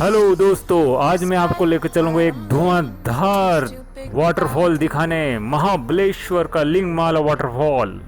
Hello दोस्तों, आज मैं आपको लेकर चलूंगा एक धुआंधार वाटरफॉल दिखाने, महाबलेश्वर का लिंगमाला वाटरफॉल।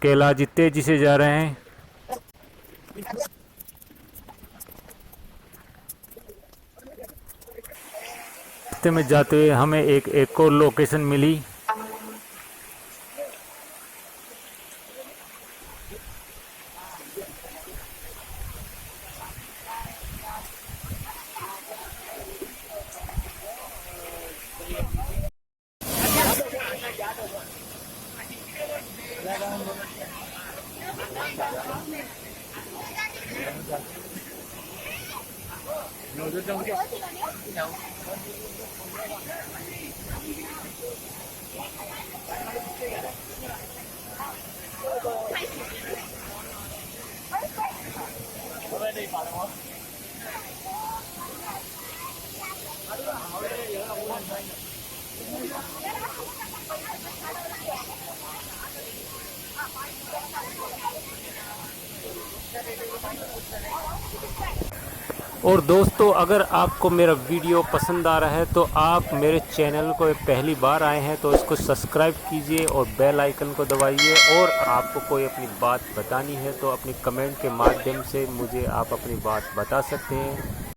कैलाश जी तेजी से जा रहे हैं। रास्ते में जाते हुए हमें एक और लोकेशन मिली। और दोस्तों, अगर आपको मेरा वीडियो पसंद आ रहा है तो आप मेरे चैनल को पहली बार आए हैं तो इसको सब्सक्राइब कीजिए और बेल आइकन को दबाइए। और आपको कोई अपनी बात बतानी है तो अपनी कमेंट के माध्यम से मुझे आप अपनी बात बता सकते हैं।